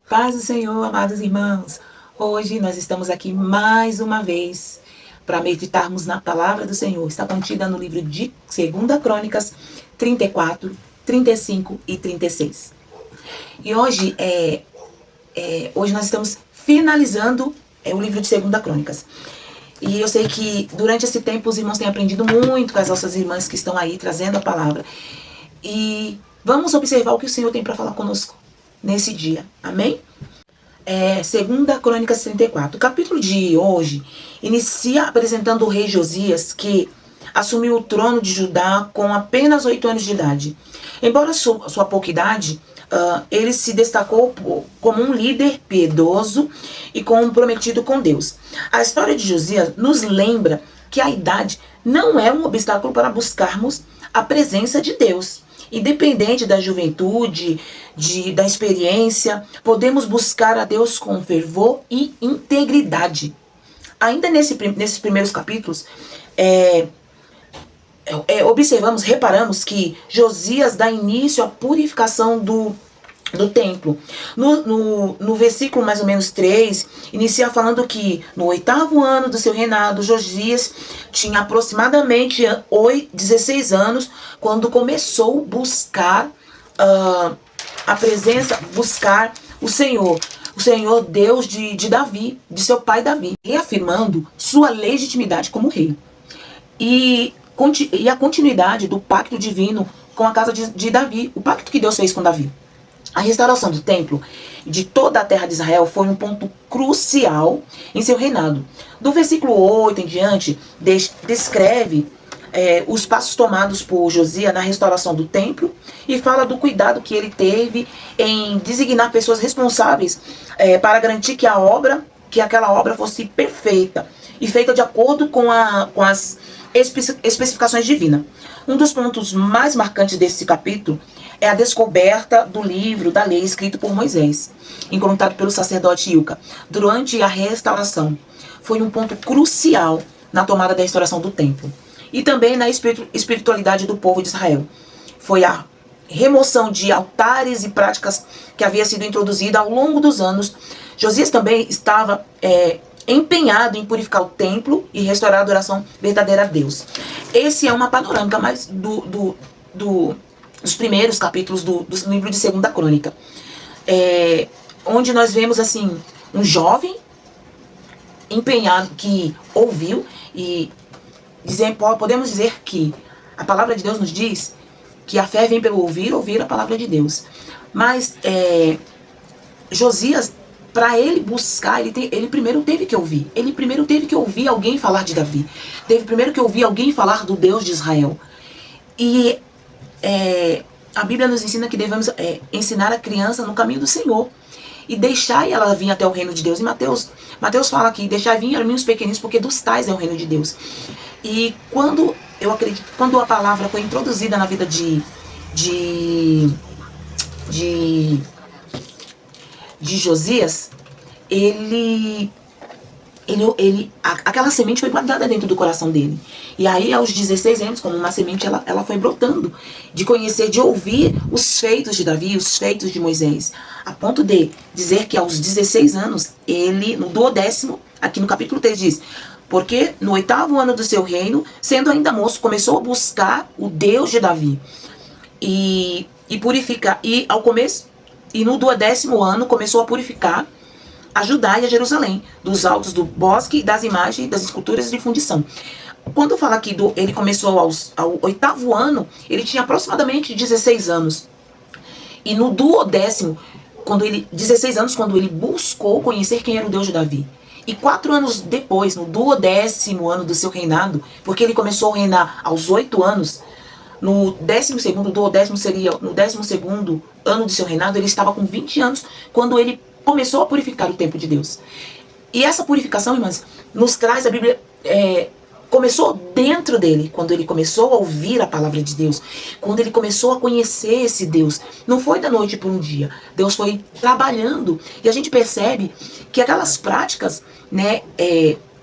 Paz do Senhor, amados irmãos. Hoje nós estamos aqui mais uma vez para meditarmos na palavra do Senhor. Está contida no livro de 2 Crônicas 34, 35 e 36. E hoje, hoje nós estamos finalizando o livro de 2 Crônicas. E eu sei que durante esse tempo os irmãos têm aprendido muito com as nossas irmãs que estão aí trazendo a palavra. E vamos observar o que o Senhor tem para falar conosco nesse dia. Amém? 2 Crônicas 34. O capítulo de hoje inicia apresentando o rei Josias, que assumiu o trono de Judá com apenas 8 anos de idade. Embora sua pouca idade, ele se destacou como um líder piedoso e comprometido com Deus. A história de Josias nos lembra que a idade não é um obstáculo para buscarmos a presença de Deus. Independente da juventude, da experiência, podemos buscar a Deus com fervor e integridade. Ainda nesses primeiros capítulos, reparamos que Josias dá início à purificação do templo. No versículo mais ou menos 3, inicia falando que no 8º ano do seu reinado, Josias tinha aproximadamente 16 anos, quando começou a buscar a presença, buscar o Senhor Deus de Davi, de seu pai Davi, reafirmando sua legitimidade como rei. E a continuidade do pacto divino com a casa de Davi, o pacto que Deus fez com Davi. A restauração do templo de toda a terra de Israel foi um ponto crucial em seu reinado. Do versículo 8 em diante, descreve os passos tomados por Josias na restauração do templo e fala do cuidado que ele teve em designar pessoas responsáveis para garantir que aquela obra fosse perfeita e feita de acordo com as especificações divinas. Um dos pontos mais marcantes desse capítulo é a descoberta do livro da lei escrito por Moisés, encontrado pelo sacerdote Ilca, durante a restauração. Foi um ponto crucial na tomada da restauração do templo. E também na espiritualidade do povo de Israel. Foi a remoção de altares e práticas que havia sido introduzida ao longo dos anos. Josias também estava empenhado em purificar o templo e restaurar a adoração verdadeira a Deus. Esse é uma panorâmica mais dos primeiros capítulos do livro de 2 Crônica, onde nós vemos assim um jovem empenhado que ouviu e podemos dizer que a palavra de Deus nos diz que a fé vem pelo ouvir a palavra de Deus. Mas Josias, para ele buscar, ele primeiro teve que ouvir. Ele primeiro teve que ouvir alguém falar de Davi. Teve primeiro que ouvir alguém falar do Deus de Israel. E a Bíblia nos ensina que devemos ensinar a criança no caminho do Senhor e deixar ela vir até o reino de Deus. E Mateus fala que deixar vir a mim os pequeninos, porque dos tais é o reino de Deus. E quando a palavra foi introduzida na vida de Josias, aquela semente foi plantada dentro do coração dele. E aí, aos 16 anos, como uma semente, ela foi brotando, de conhecer, de ouvir os feitos de Davi, os feitos de Moisés, a ponto de dizer que aos 16 anos, ele, no 12º, aqui no capítulo 3 diz: porque no 8º ano do seu reino, sendo ainda moço, começou a buscar o Deus de Davi e purificar, e no 12º ano começou a purificar a Judá e a Jerusalém, dos altos do bosque, das imagens, das esculturas de fundição. Quando fala aqui ele começou ao 8º ano, ele tinha aproximadamente 16 anos. E no 12º, 16 anos, quando ele buscou conhecer quem era o Deus de Davi. E 4 anos depois, no 12º ano do seu reinado, porque ele começou a reinar aos 8 anos, no 12º, duodécimo seria no 12º ano do seu reinado, ele estava com 20 anos, quando ele começou a purificar o templo de Deus. E essa purificação, irmãs, nos traz a Bíblia, começou dentro dele, quando ele começou a ouvir a palavra de Deus, quando ele começou a conhecer esse Deus. Não foi da noite para um dia, Deus foi trabalhando, e a gente percebe que aquelas práticas, né,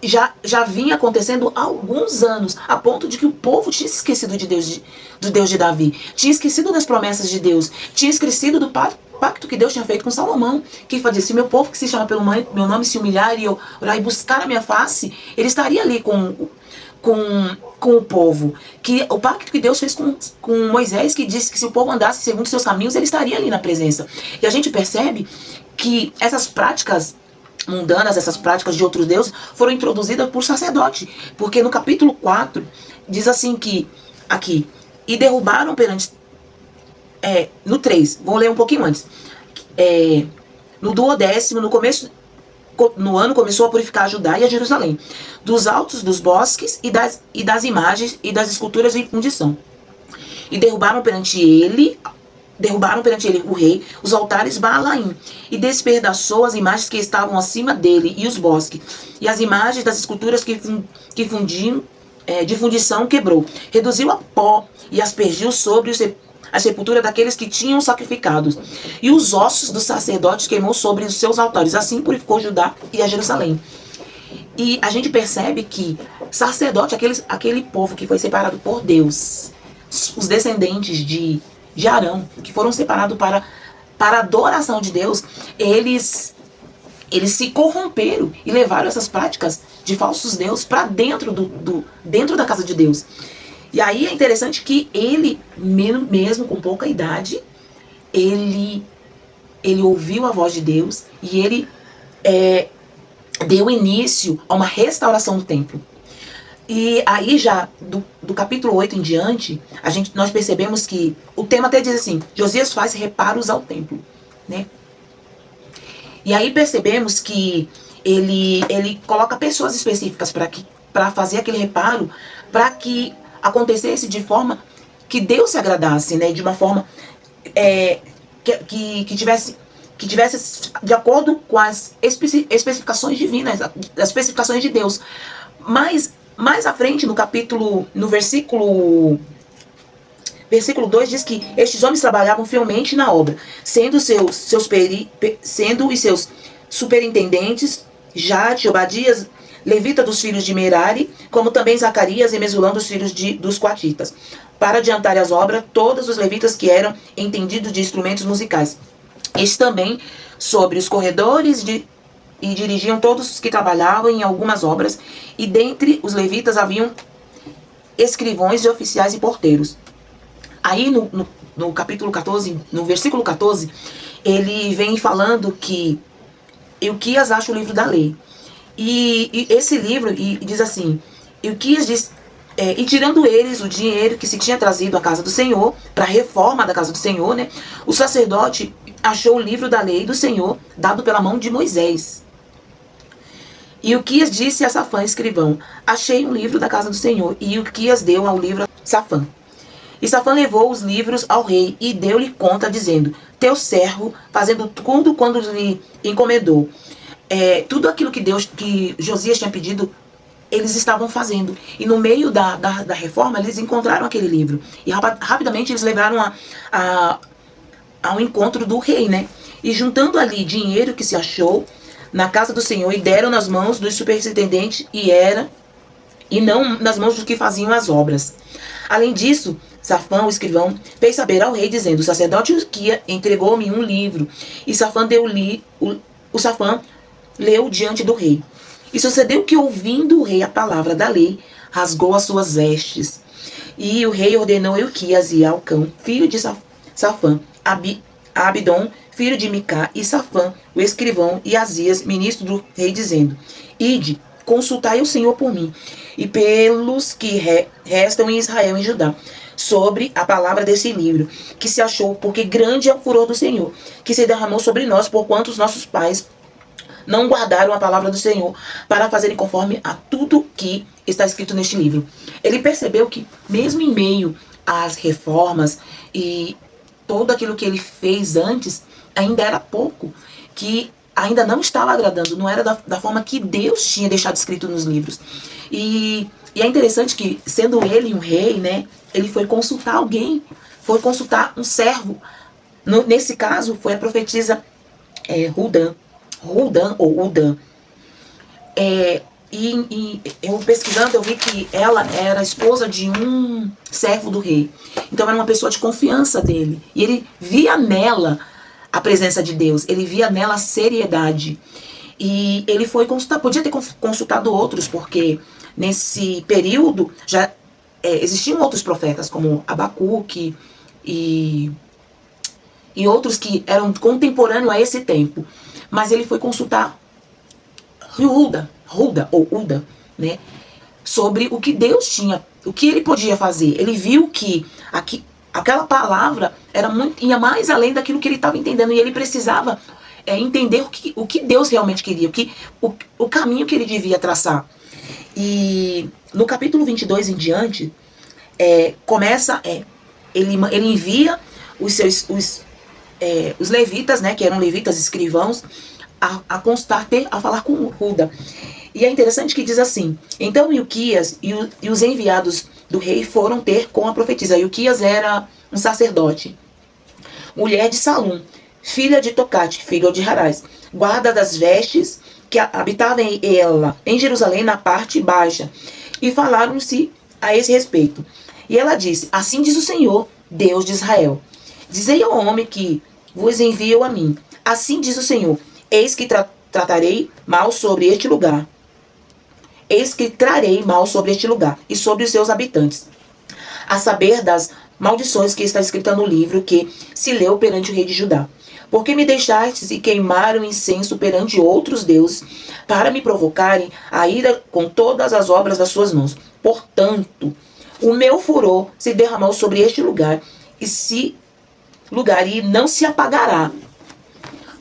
já vinha acontecendo há alguns anos, a ponto de que o povo tinha esquecido de Deus, do Deus de Davi, tinha esquecido das promessas de Deus, tinha esquecido do pacto pacto que Deus tinha feito com Salomão, que fazia, se meu povo que se chama pelo meu nome se humilhar e eu orar e buscar a minha face, ele estaria ali com o povo. Que o pacto que Deus fez com Moisés, que disse que se o povo andasse segundo os seus caminhos, ele estaria ali na presença. E a gente percebe que essas práticas mundanas, essas práticas de outros deuses, foram introduzidas por sacerdote. Porque no capítulo 4, diz assim que, aqui, e derrubaram perante... no 3, vou ler um pouquinho antes. No 12º, no ano, começou a purificar a Judá e a Jerusalém, dos altos dos bosques e das imagens e das esculturas de fundição. E derrubaram perante ele o rei, os altares Baalaim, e despedaçou as imagens que estavam acima dele, e os bosques, e as imagens das esculturas que fundiam, de fundição quebrou, reduziu a pó, e aspergiu sobre a sepultura daqueles que tinham sacrificados, e os ossos dos sacerdotes queimou sobre os seus altares. Assim purificou Judá e a Jerusalém. E a gente percebe que sacerdote, aquele povo que foi separado por Deus, os descendentes de Arão, que foram separados para a adoração de Deus, eles se corromperam e levaram essas práticas de falsos deuses para dentro da casa de Deus. E aí é interessante que ele, mesmo com pouca idade, ele ouviu a voz de Deus e ele deu início a uma restauração do templo. E aí já, do capítulo 8 em diante, nós percebemos que o tema até diz assim, Josias faz reparos ao templo, né? E aí percebemos que ele coloca pessoas específicas para fazer aquele reparo, para que acontecesse de forma que Deus se agradasse, né? De uma forma que tivesse de acordo com as especificações divinas, as especificações de Deus. Mas mais à frente, no versículo 2 diz que estes homens trabalhavam fielmente na obra, sendo os seus superintendentes Jade, Obadias, levita dos filhos de Merari, como também Zacarias e Mesulão dos filhos dos coatitas, para adiantar as obras, todos os levitas que eram entendidos de instrumentos musicais. Estes também sobre os corredores e dirigiam todos os que trabalhavam em algumas obras, e dentre os levitas haviam escrivões e oficiais e porteiros. Aí no capítulo 14, no versículo 14, ele vem falando que Ilquias acha o livro da lei. E esse livro, e diz assim, Ilquias diz, e tirando eles o dinheiro que se tinha trazido à casa do Senhor, para a reforma da casa do Senhor, né, o sacerdote achou o livro da lei do Senhor, dado pela mão de Moisés. E Ilquias disse a Safã, escrivão, achei um livro da casa do Senhor. E Ilquias deu ao livro a Safã. E Safã levou os livros ao rei e deu-lhe conta, dizendo, teu servo, fazendo tudo quando lhe encomendou. Tudo aquilo que Josias tinha pedido, eles estavam fazendo. E no meio da reforma, eles encontraram aquele livro. E rapidamente eles levaram ao encontro do rei, né? E juntando ali dinheiro que se achou na casa do Senhor, e deram nas mãos dos superintendentes, e não nas mãos dos que faziam as obras. Além disso, Safã, o escrivão, fez saber ao rei, dizendo, o sacerdote Ilquias entregou-me um livro. E Safã Safã leu diante do rei. E sucedeu que, ouvindo o rei a palavra da lei, rasgou as suas vestes. E o rei ordenou Ilquias e Alcão, filho de Safã, Abidom, filho de Micá, e Safã, o escrivão, e Azias, ministro do rei, dizendo, ide, consultai o Senhor por mim, e pelos que restam em Israel e Judá, sobre a palavra desse livro, que se achou, porque grande é o furor do Senhor, que se derramou sobre nós, porquanto os nossos pais não guardaram a palavra do Senhor, para fazerem conforme a tudo que está escrito neste livro. Ele percebeu que, mesmo em meio às reformas e tudo aquilo que ele fez antes, ainda era pouco, que ainda não estava agradando, não era da forma que Deus tinha deixado escrito nos livros. E é interessante que, sendo ele um rei, né, ele foi consultar alguém, foi consultar um servo. Nesse caso, foi a profetisa Huldan. E eu pesquisando, eu vi que ela era esposa de um servo do rei. Então era uma pessoa de confiança dele. E ele via nela a presença de Deus, ele via nela seriedade. E ele foi consultar, podia ter consultado outros, porque nesse período já existiam outros profetas, como Abacuque e outros que eram contemporâneos a esse tempo. Mas ele foi consultar Hulda, né, sobre o que Deus tinha, o que ele podia fazer. Ele viu que aquela palavra ia mais além daquilo que ele estava entendendo, e ele precisava entender o que Deus realmente queria, o caminho que ele devia traçar. E no capítulo 22 em diante, ele envia os levitas, né, que eram levitas escrivãos, a falar com Hulda. E é interessante que diz assim: então Ilquias e os enviados do rei foram ter com a profetisa. Ilquias era um sacerdote, mulher de Salum, filha de Tocate, filho de Harás, guarda das vestes, que habitava ela em Jerusalém na parte baixa, e falaram-se a esse respeito. E ela disse: assim diz o Senhor, Deus de Israel, dizei ao homem que vos enviou a mim, assim diz o Senhor, eis que tratarei mal sobre este lugar. Eis que trarei mal sobre este lugar e sobre os seus habitantes, a saber das maldições que está escrita no livro que se leu perante o rei de Judá. Porque me deixastes e queimaram incenso perante outros deuses, para me provocarem a ira com todas as obras das suas mãos. Portanto, o meu furor se derramou sobre este lugar, e não se apagará.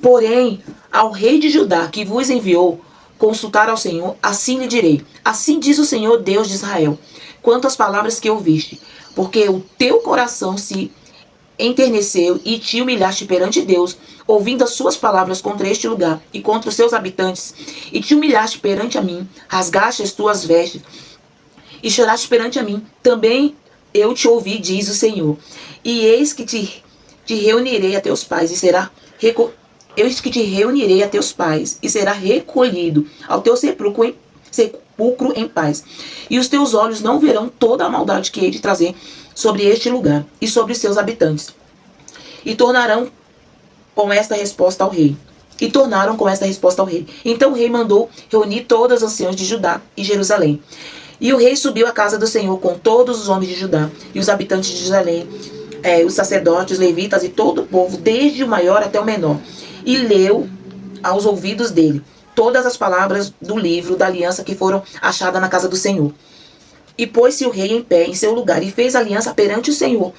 Porém, ao rei de Judá, que vos enviou consultar ao Senhor, assim lhe direi: assim diz o Senhor, Deus de Israel, quanto às palavras que ouviste, porque o teu coração se enterneceu e te humilhaste perante Deus, ouvindo as suas palavras contra este lugar e contra os seus habitantes, e te humilhaste perante a mim, rasgaste as tuas vestes e choraste perante a mim, também eu te ouvi, diz o Senhor. E eis que te reunirei a teus pais, e será eis que te reunirei a teus pais, e será recolhido ao teu sepulcro em paz. E os teus olhos não verão toda a maldade que hei de trazer sobre este lugar e sobre os seus habitantes. E tornaram com esta resposta ao rei. Então o rei mandou reunir todos os anciãos de Judá e Jerusalém. E o rei subiu à casa do Senhor com todos os homens de Judá e os habitantes de Jerusalém, os sacerdotes, os levitas e todo o povo, desde o maior até o menor. E leu aos ouvidos dele todas as palavras do livro da aliança que foram achadas na casa do Senhor. E pôs-se o rei em pé em seu lugar e fez aliança perante o Senhor,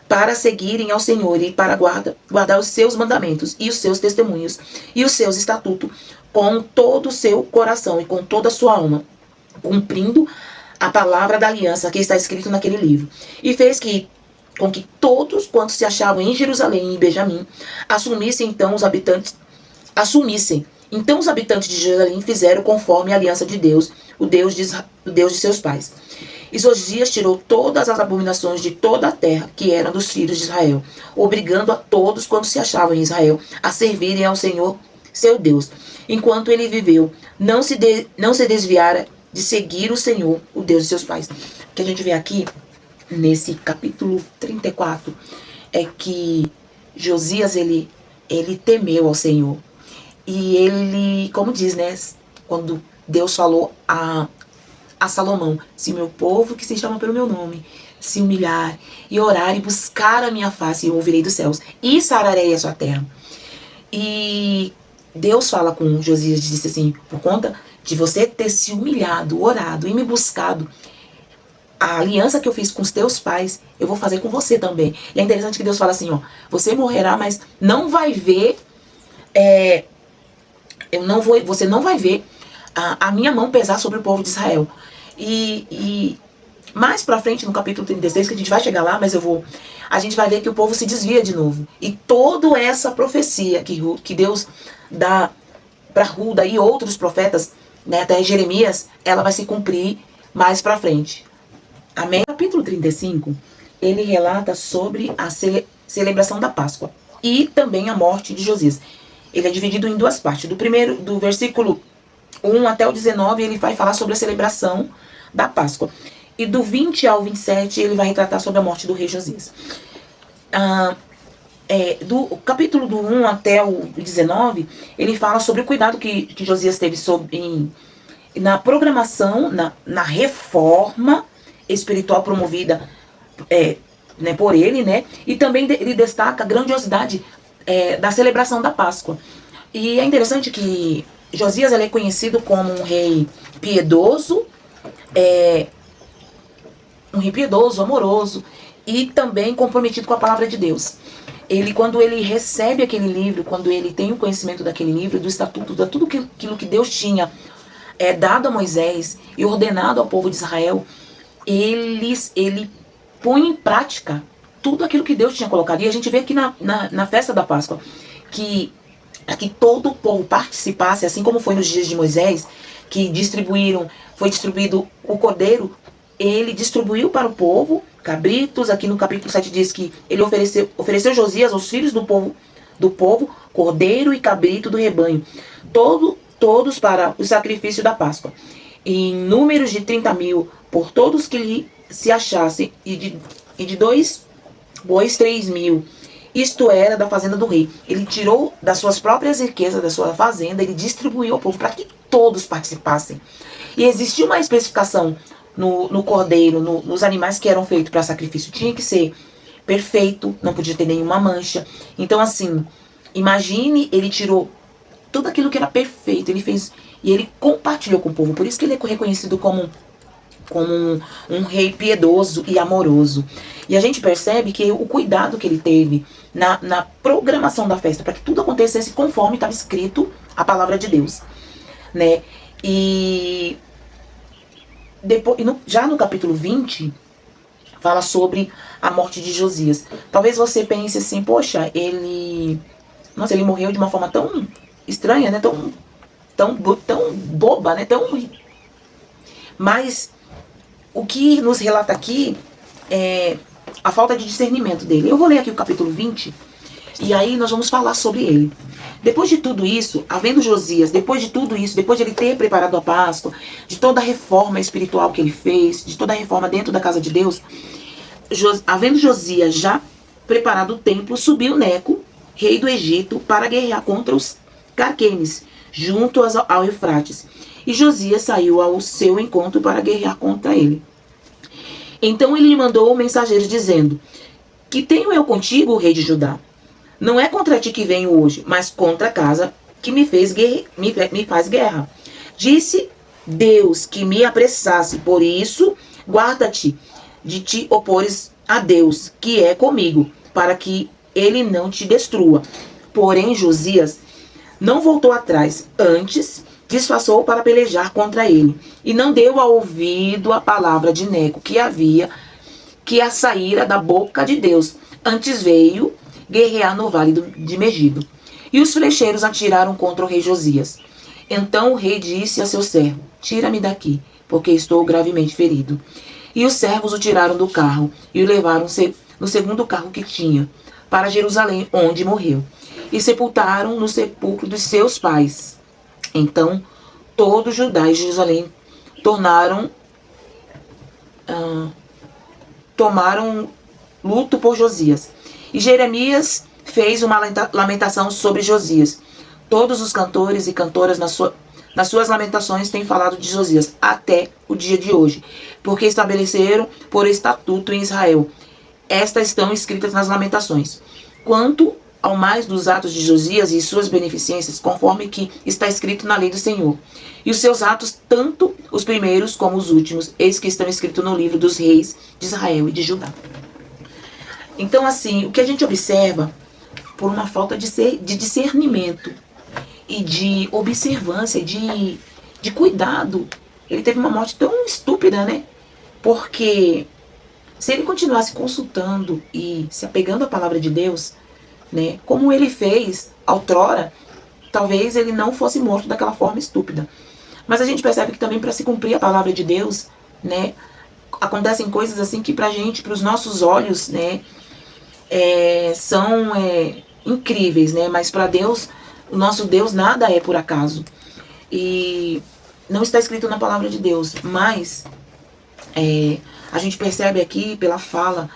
para seguirem ao Senhor e para guardar os seus mandamentos e os seus testemunhos e os seus estatutos com todo o seu coração e com toda a sua alma, cumprindo a palavra da aliança que está escrito naquele livro. E fez com que todos quantos se achavam em Jerusalém e em Benjamim assumissem. Então os habitantes de Jerusalém fizeram conforme a aliança de Deus, o Deus de seus pais. E Josias tirou todas as abominações de toda a terra que eram dos filhos de Israel, obrigando a todos quantos se achavam em Israel a servirem ao Senhor seu Deus. Enquanto ele viveu, não se desviara de seguir o Senhor, o Deus de seus pais. O que a gente vê aqui nesse capítulo 34 é que Josias ele temeu ao Senhor. E ele, como diz, né, quando Deus falou a Salomão: se meu povo que se chama pelo meu nome se humilhar e orar e buscar a minha face, eu ouvirei dos céus e sararei a sua terra. E Deus fala com Josias, disse assim: por conta de você ter se humilhado, orado e me buscado, a aliança que eu fiz com os teus pais, eu vou fazer com você também. E é interessante que Deus fala assim, ó: você morrerá, mas não vai ver, você não vai ver a minha mão pesar sobre o povo de Israel. E mais pra frente, no capítulo 36, que a gente vai chegar lá, mas a gente vai ver que o povo se desvia de novo. E toda essa profecia que Deus dá para Hulda e outros profetas, né, até Jeremias, ela vai se cumprir mais pra frente. Amém? O capítulo 35, ele relata sobre a celebração da Páscoa e também a morte de Josias. Ele é dividido em duas partes. Do versículo 1 até o 19, ele vai falar sobre a celebração da Páscoa. E do 20 ao 27, ele vai retratar sobre a morte do rei Josias. do capítulo do 1 até o 19, ele fala sobre o cuidado que Josias teve na programação, na reforma espiritual promovida né, por ele, né? E também ele destaca a grandiosidade da celebração da Páscoa. E é interessante que Josias ele é conhecido como um rei piedoso, amoroso e também comprometido com a palavra de Deus. Quando ele recebe aquele livro, quando ele tem o conhecimento daquele livro, do estatuto, de tudo aquilo que Deus tinha dado a Moisés e ordenado ao povo de Israel, ele põe em prática tudo aquilo que Deus tinha colocado. E a gente vê aqui na festa da Páscoa que todo o povo participasse, assim como foi nos dias de Moisés, que foi distribuído o cordeiro, ele distribuiu para o povo cabritos. Aqui no capítulo 7 diz que ele ofereceu Josias aos filhos do povo cordeiro e cabrito do rebanho, todos para o sacrifício da Páscoa, em números de 30.000 por todos que lhe se achassem, e de 2 bois 3.000. Isto era da fazenda do rei. Ele tirou das suas próprias riquezas, da sua fazenda, ele distribuiu ao povo para que todos participassem. E existia uma especificação no cordeiro, nos animais que eram feitos para sacrifício. Tinha que ser perfeito, não podia ter nenhuma mancha. Então, assim, imagine, ele tirou tudo aquilo que era perfeito, ele fez e ele compartilhou com o povo. Por isso que ele é reconhecido como um rei piedoso e amoroso. E a gente percebe que o cuidado que ele teve na programação da festa, para que tudo acontecesse conforme estava escrito a palavra de Deus, né? E depois, já no capítulo 20, fala sobre a morte de Josias. Talvez você pense assim, poxa, ele morreu de uma forma tão estranha, né? Tão boba, né? Mas o que nos relata aqui é a falta de discernimento dele. Eu vou ler aqui o capítulo 20 e aí nós vamos falar sobre ele. Depois de tudo isso, havendo Josias, depois de ele ter preparado a Páscoa, de toda a reforma espiritual que ele fez, de toda a reforma dentro da casa de Deus, havendo Josias já preparado o templo, subiu Neco, rei do Egito, para guerrear contra os Carquemes, junto ao Eufrates. E Josias saiu ao seu encontro para guerrear contra ele. Então ele lhe mandou mensageiros dizendo: que tenho eu contigo, rei de Judá? Não é contra ti que venho hoje, mas contra a casa que me faz guerra. Disse Deus que me apressasse, por isso guarda-te de te opores a Deus, que é comigo, para que ele não te destrua. Porém Josias não voltou atrás, antes disfarçou para pelejar contra ele, e não deu ouvido à palavra de Neco, que a saíra da boca de Deus. Antes veio guerrear no vale de Megido. E os flecheiros atiraram contra o rei Josias. Então o rei disse a seu servo: tira-me daqui, porque estou gravemente ferido. E os servos o tiraram do carro e o levaram no segundo carro que tinha, para Jerusalém, onde morreu. E sepultaram no sepulcro dos seus pais. Então todo Judá e Jerusalém tomaram luto por Josias. E Jeremias fez uma lamentação sobre Josias. Todos os cantores e cantoras nas suas lamentações têm falado de Josias até o dia de hoje, porque estabeleceram por estatuto em Israel. Estas estão escritas nas lamentações. Quanto ao mais dos atos de Josias e suas beneficências, conforme que está escrito na lei do Senhor. E os seus atos, tanto os primeiros como os últimos, eis que estão escritos no livro dos reis de Israel e de Judá. Então, assim, o que a gente observa, por uma falta de discernimento e de observância, de cuidado, ele teve uma morte tão estúpida, né? Porque se ele continuasse consultando e se apegando à palavra de Deus, né, como ele fez outrora, talvez ele não fosse morto daquela forma estúpida. Mas a gente percebe que também para se cumprir a palavra de Deus, né, acontecem coisas assim que pra gente, pros nossos olhos, né, são incríveis, né? Mas para Deus, o nosso Deus, nada é por acaso. E não está escrito na palavra de Deus, mas a gente percebe aqui pela fala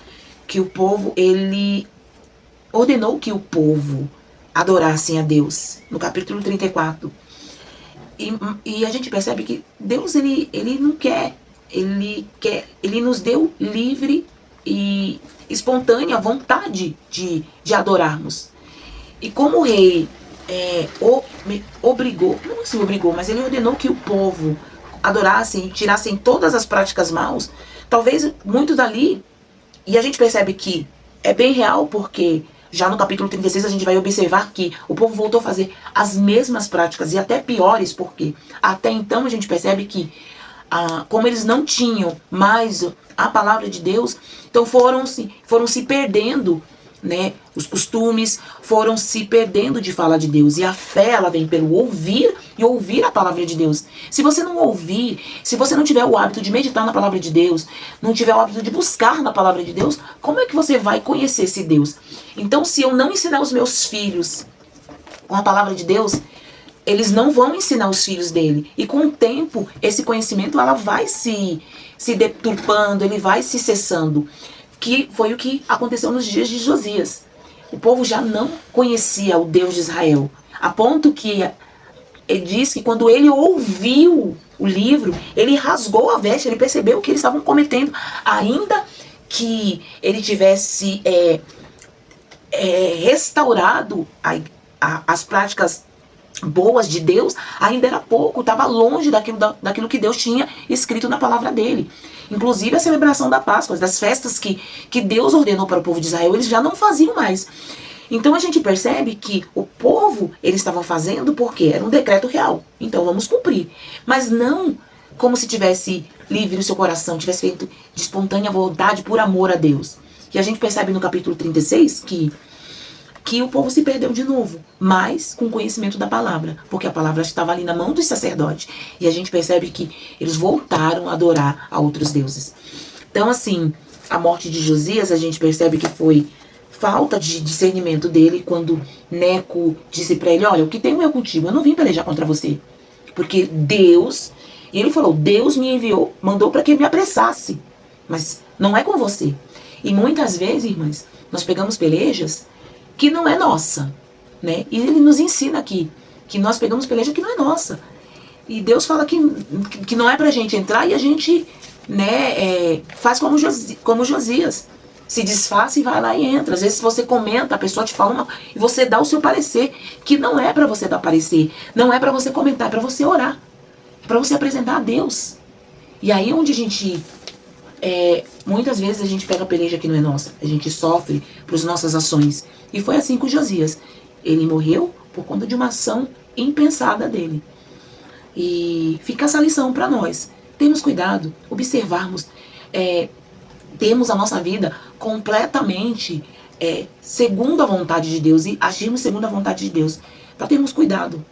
que o povo, ele ordenou que o povo adorassem a Deus, no capítulo 34. E a gente percebe que Deus, ele não quer, ele nos deu livre e espontânea vontade de adorarmos. E como o rei obrigou, não se obrigou, mas ele ordenou que o povo adorassem e tirassem todas as práticas maus, talvez muito dali, e a gente percebe que é bem real, porque já no capítulo 36 a gente vai observar que o povo voltou a fazer as mesmas práticas e até piores, porque até então a gente percebe que como eles não tinham mais a palavra de Deus, então foram se perdendo, né? Os costumes foram se perdendo de falar de Deus. E a fé, ela vem pelo ouvir e ouvir a palavra de Deus. Se você não ouvir, se você não tiver o hábito de meditar na palavra de Deus, não tiver o hábito de buscar na palavra de Deus, como é que você vai conhecer esse Deus? Então, se eu não ensinar os meus filhos com a palavra de Deus, eles não vão ensinar os filhos dele. E com o tempo, esse conhecimento, ela vai se deturpando, ele vai se cessando. Que foi o que aconteceu nos dias de Josias. O povo já não conhecia o Deus de Israel. A ponto que ele diz que quando ele ouviu o livro, ele rasgou a veste, ele percebeu que eles estavam cometendo. Ainda que ele tivesse restaurado as práticas boas de Deus, ainda era pouco, estava longe daquilo que Deus tinha escrito na palavra dele. Inclusive a celebração da Páscoa, das festas que Deus ordenou para o povo de Israel, eles já não faziam mais. Então a gente percebe que o povo, eles estavam fazendo porque era um decreto real. Então vamos cumprir. Mas não como se tivesse livre o seu coração, tivesse feito de espontânea vontade por amor a Deus. E a gente percebe no capítulo 36 que o povo se perdeu de novo, mas com conhecimento da palavra, porque a palavra estava ali na mão dos sacerdotes. E a gente percebe que eles voltaram a adorar a outros deuses. Então, assim, a morte de Josias, a gente percebe que foi falta de discernimento dele, quando Neco disse para ele: olha, o que tenho eu contigo? Eu não vim pelejar contra você. Porque Deus, e ele falou, Deus me enviou, mandou para que eu me apressasse. Mas não é com você. E muitas vezes, irmãs, nós pegamos pelejas que não é nossa, né? E ele nos ensina aqui que nós pegamos peleja que não é nossa. E Deus fala que não é pra gente entrar, e a gente, né, faz como Josias. Se desfaz e vai lá e entra. Às vezes você comenta, a pessoa te fala e você dá o seu parecer, que não é pra você dar parecer, não é pra você comentar, é pra você orar, é pra você apresentar a Deus. E aí onde a gente muitas vezes a gente pega a peleja que não é nossa, a gente sofre por nossas ações. E foi assim com Josias. Ele morreu por conta de uma ação impensada dele. E fica essa lição para nós. Temos cuidado, observarmos, termos a nossa vida completamente segundo a vontade de Deus e agirmos segundo a vontade de Deus. Para termos cuidado,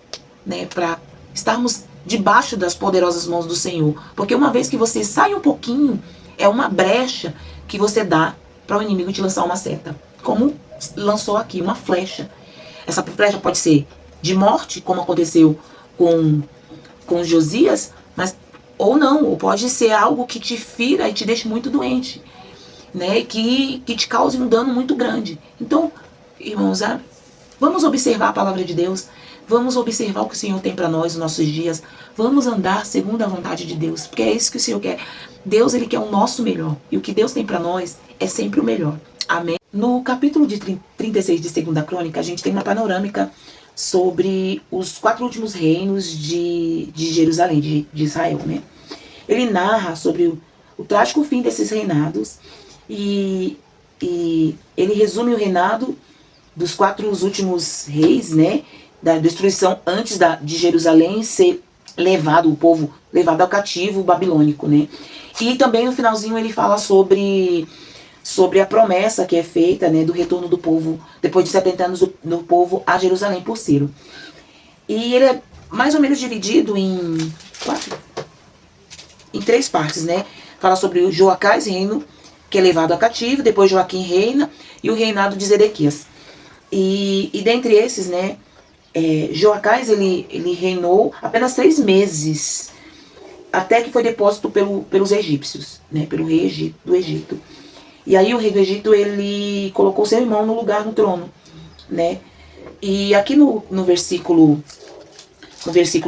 né, para estarmos debaixo das poderosas mãos do Senhor. Porque uma vez que você sai um pouquinho, é uma brecha que você dá para o inimigo te lançar uma seta. Como lançou aqui, uma flecha. Essa flecha pode ser de morte, como aconteceu com Josias, mas, ou não, ou pode ser algo que te fira e te deixe muito doente, né? Que te cause um dano muito grande. Então, irmãos, vamos observar a palavra de Deus, vamos observar o que o Senhor tem para nós nos nossos dias, vamos andar segundo a vontade de Deus, porque é isso que o Senhor quer. Deus, ele quer o nosso melhor, e o que Deus tem para nós é sempre o melhor. Amém? No capítulo de 36 de 2ª Crônica, a gente tem uma panorâmica sobre os 4 últimos reinos de Jerusalém, de Israel, né? Ele narra sobre o trágico fim desses reinados e ele resume o reinado dos 4 últimos reis, né? Da destruição antes de Jerusalém ser o povo levado ao cativo babilônico, né? E também no finalzinho ele fala sobre a promessa que é feita, né, do retorno do povo, depois de 70 anos do povo a Jerusalém por Ciro. E ele é mais ou menos dividido em 3 partes, né? Fala sobre o Joacás, reino que é levado a cativo, depois Joaquim reina, e o reinado de Zedequias. E dentre esses, né, Joacás, ele reinou apenas 3 meses, até que foi deposto pelos egípcios, né, pelo rei do Egito. E aí o rei do Egito, ele colocou seu irmão no lugar no trono, né? E aqui no versículo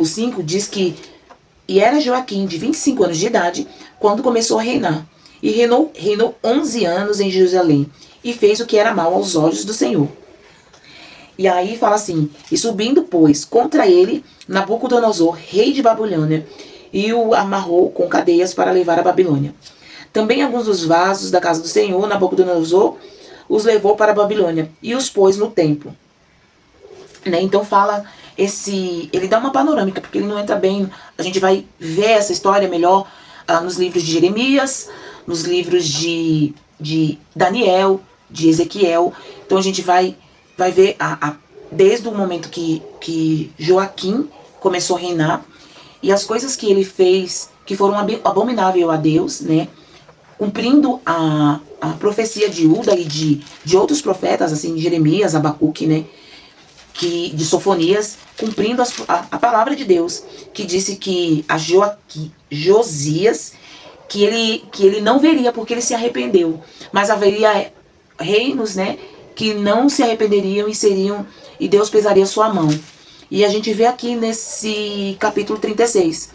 5 diz que e era Joaquim de 25 anos de idade quando começou a reinar. E reinou 11 anos em Jerusalém e fez o que era mal aos olhos do Senhor. E aí fala assim, e subindo, pois, contra ele, Nabucodonosor, rei de Babilônia, e o amarrou com cadeias para levar a Babilônia. Também alguns dos vasos da casa do Senhor, Nabucodonosor, os levou para a Babilônia e os pôs no templo. Né? Então fala ele dá uma panorâmica, porque ele não entra bem, a gente vai ver essa história melhor nos livros de Jeremias, nos livros de Daniel, de Ezequiel. Então a gente vai ver desde o momento que Joaquim começou a reinar e as coisas que ele fez que foram abomináveis a Deus, né? Cumprindo a profecia de Uda e de outros profetas, assim, Jeremias, Abacuque, né? De Sofonias, cumprindo a palavra de Deus, que disse que a Josias, que ele não veria porque ele se arrependeu, mas haveria reinos, né, que não se arrependeriam e Deus pesaria sua mão. E a gente vê aqui nesse capítulo 36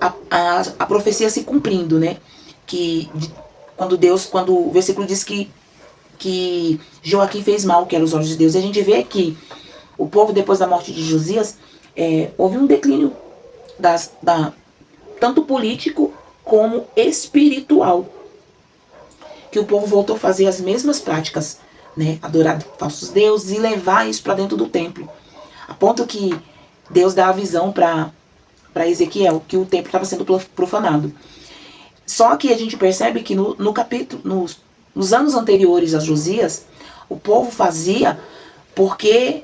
a profecia se cumprindo, né, quando o versículo diz que Joaquim fez mal, que era os olhos de Deus, e a gente vê que o povo, depois da morte de Josias, houve um declínio tanto político como espiritual. Que o povo voltou a fazer as mesmas práticas, né? Adorar falsos deuses e levar isso para dentro do templo. A ponto que Deus dá a visão para Ezequiel, que o templo estava sendo profanado. Só que a gente percebe que no capítulo, nos anos anteriores a Josias, o povo fazia porque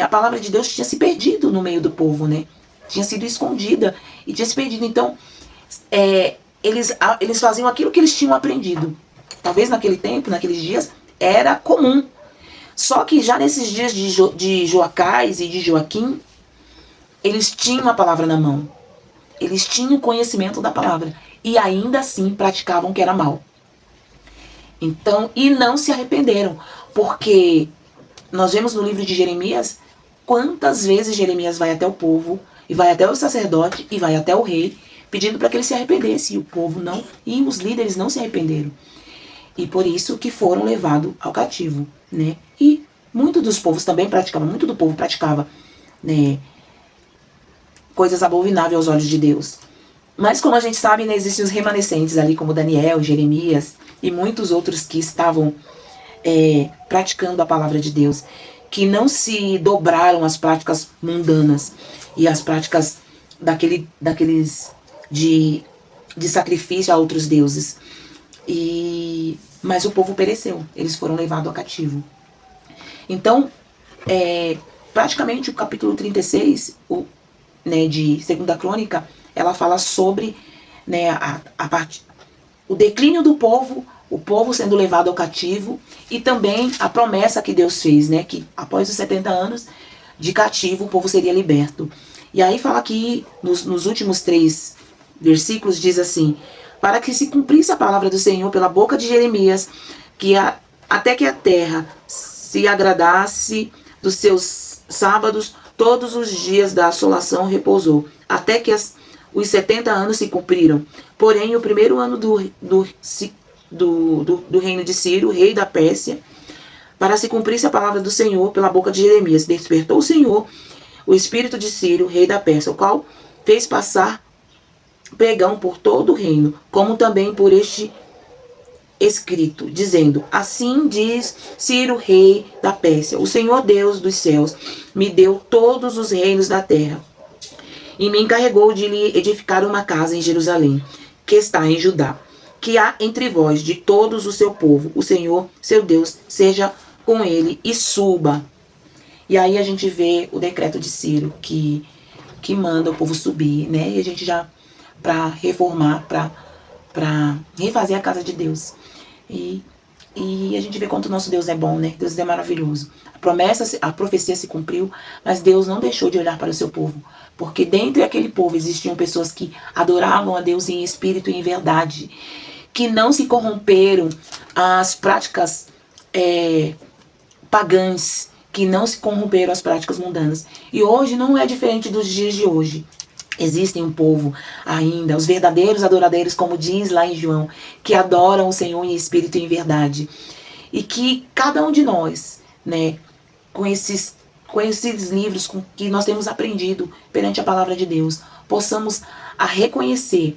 a palavra de Deus tinha se perdido no meio do povo, né? Tinha sido escondida e tinha se perdido. Então, eles faziam aquilo que eles tinham aprendido. Talvez naquele tempo, naqueles dias, era comum. Só que já nesses dias de Joacás e de Joaquim, eles tinham a palavra na mão. Eles tinham conhecimento da palavra. E ainda assim praticavam o que era mal. Então, e não se arrependeram. Porque nós vemos no livro de Jeremias quantas vezes Jeremias vai até o povo, e vai até o sacerdote, e vai até o rei, pedindo para que ele se arrependesse. E o povo não, e os líderes não se arrependeram. E por isso que foram levados ao cativo, né? E muito dos povos também praticavam, muito do povo praticava, né, coisas abomináveis aos olhos de Deus. Mas como a gente sabe, né, existem os remanescentes ali, como Daniel, Jeremias e muitos outros que estavam praticando a palavra de Deus, que não se dobraram às práticas mundanas e às práticas daqueles de sacrifício a outros deuses. Mas o povo pereceu, eles foram levados ao cativo. Então, praticamente o capítulo 36 né, de Segunda Crônica, ela fala sobre, né, o declínio do povo, o povo sendo levado ao cativo, e também a promessa que Deus fez, né, que após os 70 anos de cativo o povo seria liberto. E aí fala que nos últimos 3 versículos diz assim: para que se cumprisse a palavra do Senhor pela boca de Jeremias, até que a terra se agradasse dos seus sábados, todos os dias da assolação repousou, até que os 70 anos se cumpriram. Porém, o primeiro ano do reino de Ciro, rei da Pérsia, para se cumprisse a palavra do Senhor pela boca de Jeremias, despertou o Senhor o espírito de Ciro, rei da Pérsia, o qual fez passar pregão por todo o reino, como também por este escrito, dizendo: assim diz Ciro, rei da Pérsia, o Senhor Deus dos céus me deu todos os reinos da terra, e me encarregou de lhe edificar uma casa em Jerusalém, que está em Judá, que há entre vós de todos o seu povo, o Senhor, seu Deus, seja com ele e suba. E aí a gente vê o decreto de Ciro, que manda o povo subir, né? E a gente já, para reformar, para refazer a casa de Deus. E a gente vê quanto o nosso Deus é bom, né? Deus é maravilhoso. A profecia se cumpriu, mas Deus não deixou de olhar para o seu povo. Porque dentro daquele povo existiam pessoas que adoravam a Deus em espírito e em verdade. que não se corromperam às práticas pagãs, que não se corromperam às práticas mundanas. E hoje não é diferente dos dias de hoje. Existem um povo ainda, os verdadeiros adoradores, como diz lá em João, que adoram o Senhor em espírito e em verdade. E que cada um de nós, né, com esses livros que nós temos aprendido perante a palavra de Deus, possamos a reconhecer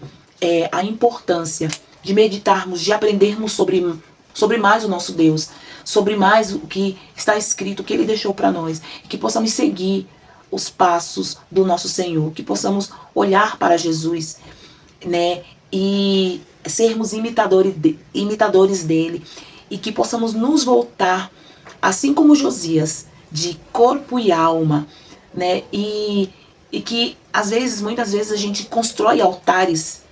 a importância de meditarmos, de aprendermos sobre mais o nosso Deus, sobre mais o que está escrito, o que Ele deixou para nós, e que possamos seguir os passos do nosso Senhor, que possamos olhar para Jesus, né, e sermos imitadores dele, e que possamos nos voltar, assim como Josias, de corpo e alma, né, e que muitas vezes a gente constrói altares,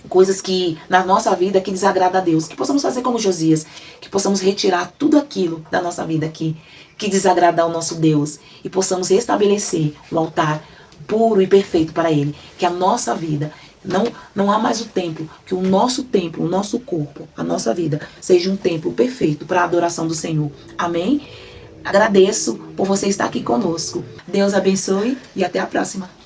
coisas que na nossa vida que desagrada a Deus, que possamos fazer como Josias, que possamos retirar tudo aquilo da nossa vida que desagrada ao nosso Deus, e possamos restabelecer um altar puro e perfeito para Ele, que a nossa vida, não há mais o templo, que o nosso templo, o nosso corpo, a nossa vida, seja um templo perfeito para a adoração do Senhor. Amém? Agradeço por você estar aqui conosco. Deus abençoe e até a próxima.